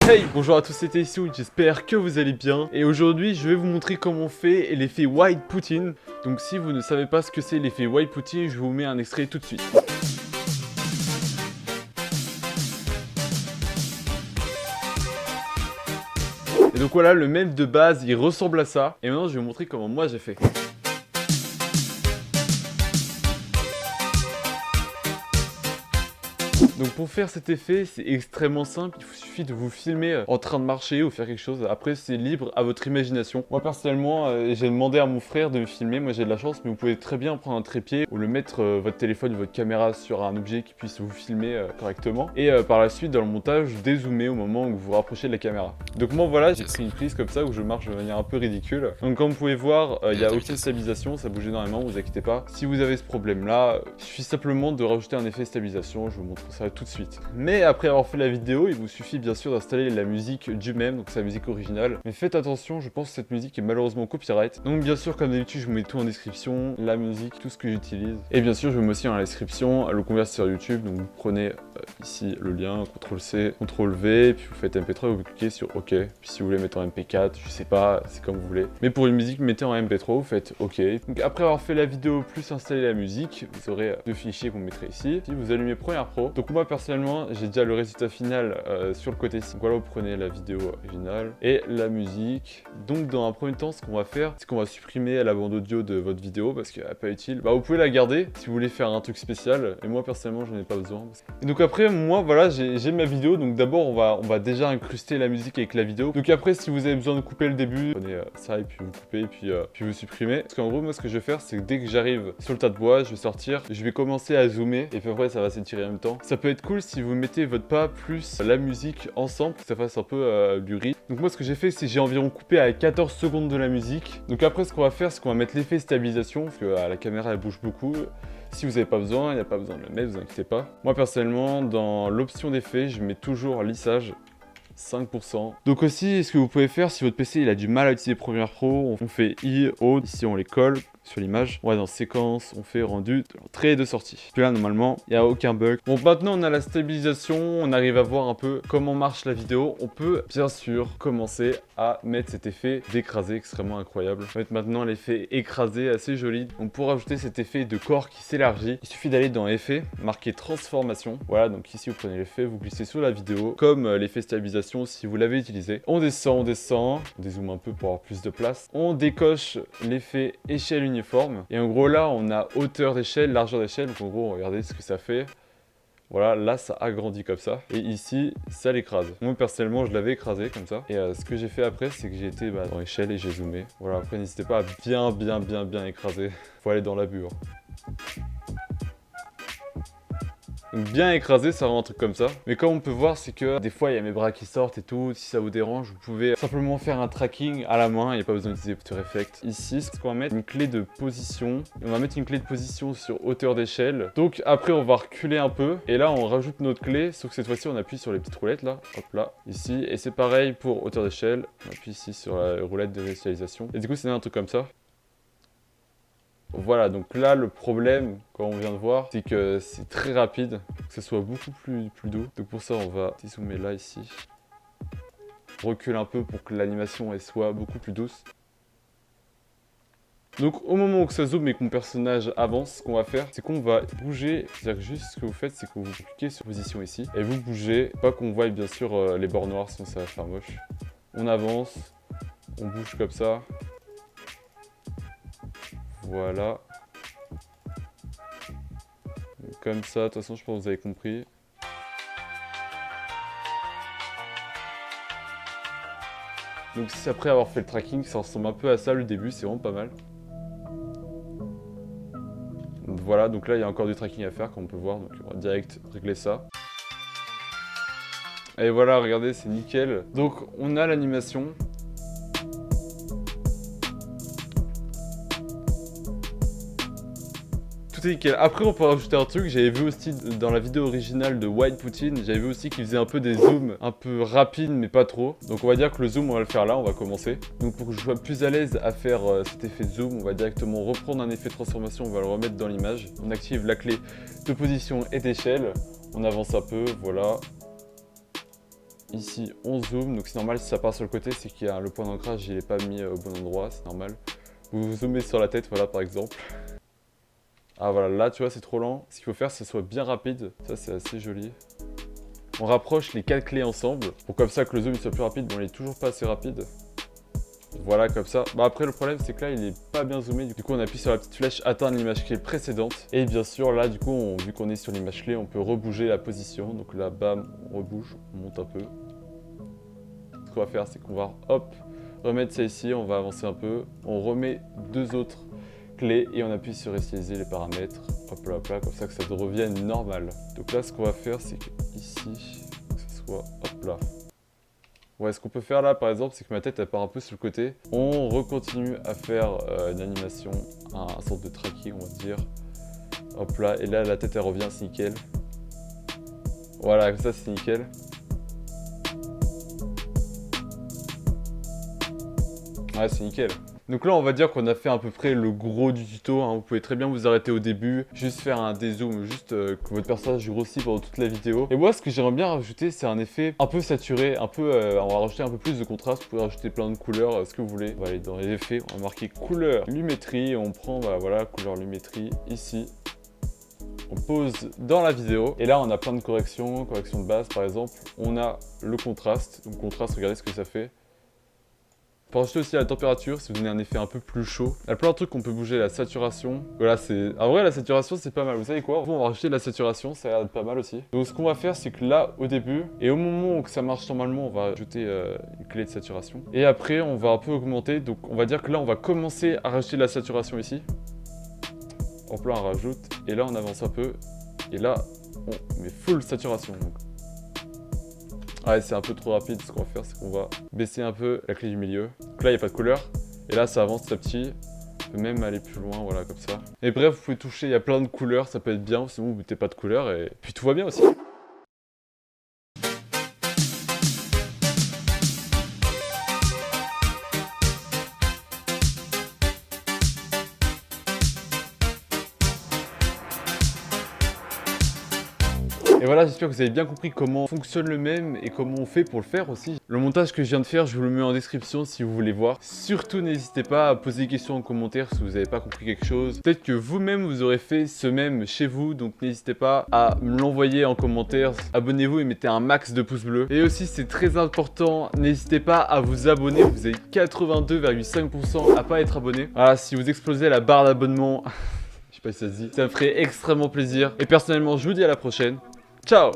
Hey, bonjour à tous, c'était Issoud, j'espère que vous allez bien. Et aujourd'hui, je vais vous montrer comment on fait l'effet White Poutine. Donc si vous ne savez pas ce que c'est l'effet White Poutine, je vous mets un extrait tout de suite. Et donc voilà, le même de base, il ressemble à ça. Et maintenant, je vais vous montrer comment moi j'ai fait. Donc pour faire cet effet, c'est extrêmement simple, il suffit de vous filmer en train de marcher ou faire quelque chose. Après, c'est libre à votre imagination. Moi personnellement, j'ai demandé à mon frère de me filmer, moi j'ai de la chance, mais vous pouvez très bien prendre un trépied ou le mettre votre téléphone ou votre caméra sur un objet qui puisse vous filmer correctement. Et par la suite, dans le montage, dézoomer au moment où vous vous rapprochez de la caméra. Donc moi voilà, j'ai pris une prise comme ça où je marche de manière un peu ridicule. Donc comme vous pouvez voir, il n'y a aucune stabilisation, ça bouge énormément, vous inquiétez pas. Si vous avez ce problème là, il suffit simplement de rajouter un effet stabilisation, je vous montre ça tout de suite. Mais après avoir fait la vidéo, il vous suffit bien sûr d'installer la musique du même, donc c'est la musique originale. Mais faites attention, je pense que cette musique est malheureusement copyright. Donc bien sûr, comme d'habitude, je vous mets tout en description, la musique, tout ce que j'utilise. Et bien sûr, je vous mets aussi dans la description le convertir sur YouTube. Donc vous prenez ici le lien, CTRL-C, CTRL-V, puis vous faites MP3 et vous cliquez sur OK. Puis si vous voulez mettre en MP4, je sais pas, c'est comme vous voulez. Mais pour une musique, mettez en MP3, vous faites OK. Donc après avoir fait la vidéo plus installer la musique, vous aurez deux fichiers que vous mettrez ici. Puis vous allumez Premiere Pro. Donc moi personnellement, j'ai déjà le résultat final sur le côté-ci. Donc voilà, vous prenez la vidéo originale et la musique. Donc dans un premier temps, ce qu'on va faire, c'est qu'on va supprimer la bande audio de votre vidéo parce qu'elle n'est pas utile. Bah vous pouvez la garder si vous voulez faire un truc spécial. Et moi personnellement, je n'en ai pas besoin. Et donc après, moi voilà, j'ai ma vidéo. Donc d'abord, on va déjà incruster la musique avec la vidéo. Donc après, si vous avez besoin de couper le début, prenez ça et puis vous coupez et puis vous supprimez. Parce qu'en gros, moi ce que je vais faire, c'est que dès que j'arrive sur le tas de bois, je vais sortir, je vais commencer à zoomer et puis après ça va s'étirer en même temps. Ça peut être cool si vous mettez votre pas plus la musique ensemble, que ça fasse un peu du rythme. Donc moi ce que j'ai fait, c'est que j'ai environ coupé à 14 secondes de la musique. Donc après ce qu'on va faire, c'est qu'on va mettre l'effet stabilisation, parce que la caméra elle bouge beaucoup. Si vous n'avez pas besoin, il n'y a pas besoin de le mettre, vous inquiétez pas. Moi personnellement, dans l'option d'effet, je mets toujours lissage 5%. Donc aussi, ce que vous pouvez faire, si votre PC il a du mal à utiliser Premiere Pro, on fait I, O, ici on les colle sur l'image. On va dans séquence, on fait rendu de l'entrée et de sortie. Puis là, normalement, il n'y a aucun bug. Bon, maintenant, on a la stabilisation, on arrive à voir un peu comment marche la vidéo. On peut, bien sûr, commencer à mettre cet effet d'écraser extrêmement incroyable. On va mettre maintenant l'effet écrasé, assez joli. Donc, pour ajouter cet effet de corps qui s'élargit, il suffit d'aller dans Effet, marquer Transformation. Voilà, donc ici, vous prenez l'effet, vous glissez sur la vidéo, comme l'effet stabilisation si vous l'avez utilisé. On descend, on dézoome un peu pour avoir plus de place. On décoche l'effet échelle uniforme. Et en gros là on a hauteur d'échelle, largeur d'échelle, donc en gros regardez ce que ça fait. Voilà, là ça agrandit comme ça. Et ici, ça l'écrase. Moi personnellement je l'avais écrasé comme ça. Et ce que j'ai fait après, c'est que j'ai été dans échelle et j'ai zoomé. Voilà, après n'hésitez pas à bien écraser. Faut aller dans l'abus. Donc bien écrasé, ça rend un truc comme ça. Mais comme on peut voir, c'est que des fois il y a mes bras qui sortent et tout. Si ça vous dérange, vous pouvez simplement faire un tracking à la main. Il n'y a pas besoin d'utiliser After Effects. Ici, c'est qu'on va mettre une clé de position. On va mettre une clé de position sur hauteur d'échelle. Donc après, on va reculer un peu. Et là, on rajoute notre clé. Sauf que cette fois-ci, on appuie sur les petites roulettes là. Hop là, ici. Et c'est pareil pour hauteur d'échelle. On appuie ici sur la roulette de visualisation. Et du coup, c'est un truc comme ça. Voilà, donc là le problème, quand on vient de voir, c'est que c'est très rapide, que ce soit beaucoup plus doux. Donc pour ça, on va dézoomer là, ici. Recule un peu pour que l'animation soit beaucoup plus douce. Donc au moment où ça zoome et que mon personnage avance, ce qu'on va faire, c'est qu'on va bouger. C'est-à-dire que juste ce que vous faites, c'est que vous cliquez sur position ici. Et vous bougez, pas qu'on voie bien sûr les bords noirs, sinon ça va faire moche. On avance, on bouge comme ça. Voilà. Comme ça, de toute façon, je pense que vous avez compris. Donc si après avoir fait le tracking, ça ressemble un peu à ça le début, c'est vraiment pas mal. Donc voilà, donc là, il y a encore du tracking à faire, comme on peut voir. Donc on va direct régler ça. Et voilà, regardez, c'est nickel. Donc on a l'animation. Tout est nickel. Après on peut rajouter un truc, j'avais vu aussi dans la vidéo originale de White Poutine, j'avais vu aussi qu'il faisait un peu des zooms un peu rapides mais pas trop. Donc on va dire que le zoom on va le faire là, on va commencer. Donc pour que je sois plus à l'aise à faire cet effet de zoom, on va directement reprendre un effet de transformation, on va le remettre dans l'image. On active la clé de position et d'échelle, on avance un peu, voilà. ici on zoome, donc c'est normal si ça part sur le côté, c'est qu'il y a le point d'ancrage, il est pas mis au bon endroit, c'est normal. Vous zoomez sur la tête, voilà par exemple. Ah voilà, là tu vois c'est trop lent. Ce qu'il faut faire c'est que ce soit bien rapide, ça c'est assez joli. On rapproche les 4 clés ensemble, pour comme ça que le zoom il soit plus rapide, mais on est toujours pas assez rapide. Voilà comme ça. Bah après le problème c'est que là il est pas bien zoomé, du coup on appuie sur la petite flèche atteindre l'image clé précédente. Et bien sûr là du coup vu qu'on est sur l'image clé on peut rebouger la position. Donc là bam on rebouge, on monte un peu. Ce qu'on va faire c'est qu'on va hop remettre ça ici, on va avancer un peu. On remet 2 autres clés et on appuie sur styliser les paramètres. Hop là, comme ça que ça revienne normal. Donc là ce qu'on va faire c'est que ici, que ce soit hop là. Ouais, ce qu'on peut faire là par exemple, c'est que ma tête elle part un peu sur le côté. On recontinue à faire une animation, un sorte de tracking on va dire. Hop là, et là la tête elle revient, c'est nickel. Voilà, comme ça c'est nickel. Ouais, c'est nickel. Donc là on va dire qu'on a fait à peu près le gros du tuto, hein. Vous pouvez très bien vous arrêter au début, juste faire un dézoom, juste que votre personnage grossit pendant toute la vidéo. Et moi ce que j'aimerais bien rajouter c'est un effet un peu saturé, un peu, on va rajouter un peu plus de contraste, vous pouvez rajouter plein de couleurs, ce que vous voulez. On va aller dans les effets, on va marquer couleur lumétrie, et on prend bah, voilà couleur lumétrie ici. On pose dans la vidéo et là on a plein de corrections, corrections de base par exemple. On a le contraste, donc contraste regardez ce que ça fait. On peut rajouter aussi la température, si vous donnez un effet un peu plus chaud. Il y a plein de trucs qu'on peut bouger, la saturation. Voilà, c'est... En vrai, la saturation, c'est pas mal. Vous savez quoi? On va rajouter de la saturation, ça a l'air d'être pas mal aussi. Donc ce qu'on va faire, c'est que là, au début, et au moment où ça marche normalement, on va ajouter une clé de saturation. Et après, on va un peu augmenter. Donc on va dire que là, on va commencer à rajouter de la saturation ici. Hop là, on rajoute. Et là, on avance un peu. Et là, on met full saturation. Donc. Ouais, c'est un peu trop rapide. Ce qu'on va faire, c'est qu'on va baisser un peu la clé du milieu. Donc là, il n'y a pas de couleur. Et là, ça avance petit à petit. On peut même aller plus loin, voilà, comme ça. Et bref, vous pouvez toucher, il y a plein de couleurs. Ça peut être bien, sinon vous mettez pas de couleur. Et puis tout va bien aussi. Et voilà, j'espère que vous avez bien compris comment fonctionne le même et comment on fait pour le faire aussi. Le montage que je viens de faire, je vous le mets en description si vous voulez voir. Surtout, n'hésitez pas à poser des questions en commentaire si vous n'avez pas compris quelque chose. Peut-être que vous-même, vous aurez fait ce même chez vous, donc n'hésitez pas à me l'envoyer en commentaire. Abonnez-vous et mettez un max de pouces bleus. Et aussi, c'est très important, n'hésitez pas à vous abonner. Vous avez 82,5% à pas être abonné. Voilà, si vous explosez la barre d'abonnement, je sais pas si ça se dit, ça me ferait extrêmement plaisir. Et personnellement, je vous dis à la prochaine. Ciao!